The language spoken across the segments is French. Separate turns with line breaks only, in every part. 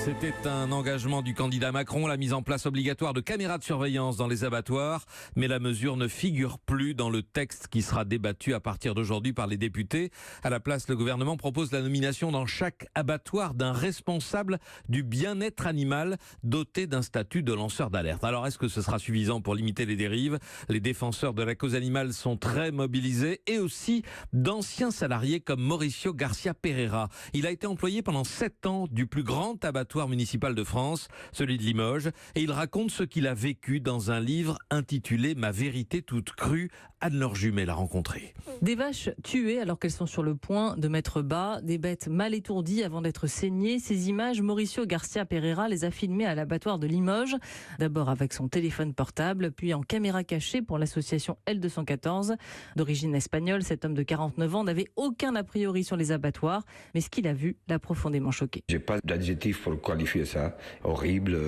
C'était un engagement du candidat Macron, la mise en place obligatoire de caméras de surveillance dans les abattoirs. Mais la mesure ne figure plus dans le texte qui sera débattu à partir d'aujourd'hui par les députés. À la place, le gouvernement propose la nomination dans chaque abattoir d'un responsable du bien-être animal doté d'un statut de lanceur d'alerte. Alors, est-ce que ce sera suffisant pour limiter les dérives ? Les défenseurs de la cause animale sont très mobilisés et aussi d'anciens salariés comme Mauricio Garcia Pereira. Il a été employé pendant 7 ans du plus grand abattoir municipal de France, celui de Limoges, et il raconte ce qu'il a vécu dans un livre intitulé « Ma vérité toute crue ». Anne-Laure Jumet l'a rencontré.
Des vaches tuées alors qu'elles sont sur le point de mettre bas, des bêtes mal étourdies avant d'être saignées. Ces images, Mauricio Garcia Pereira les a filmées à l'abattoir de Limoges, d'abord avec son téléphone portable, puis en caméra cachée pour l'association L214. D'origine espagnole, cet homme de 49 ans n'avait aucun a priori sur les abattoirs, mais ce qu'il a vu l'a profondément choqué.
J'ai pas d'adjectif pour qualifier ça. Horrible,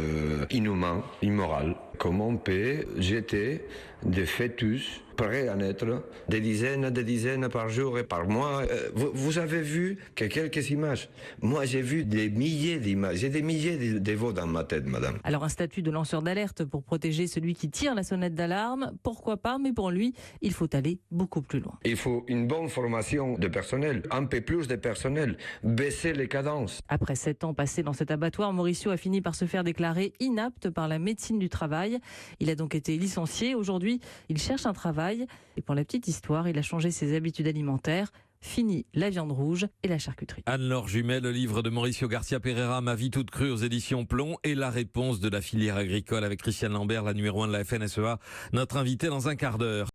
inhumain, immoral. Comment on peut jeter des fœtus prêts à naître, des dizaines par jour et par mois. Vous avez vu que quelques images. Moi, j'ai vu des milliers d'images. J'ai des milliers de veaux dans ma tête, madame.
Alors, un statut de lanceur d'alerte pour protéger celui qui tire la sonnette d'alarme, pourquoi pas, mais pour lui, il faut aller beaucoup plus loin.
Il faut une bonne formation de personnel, un peu plus de personnel, baisser les cadences.
Après 7 ans passés dans cet abattoir, Mauricio a fini par se faire déclarer inapte par la médecine du travail. Il a donc été licencié. Aujourd'hui, il cherche un travail. Et pour la petite histoire, il a changé ses habitudes alimentaires. Fini la viande rouge et la charcuterie.
Anne-Laure Jumet, le livre de Mauricio Garcia Pereira, Ma vie toute crue aux éditions Plomb, et la réponse de la filière agricole avec Christiane Lambert, la numéro 1 de la FNSEA, notre invité dans un quart d'heure.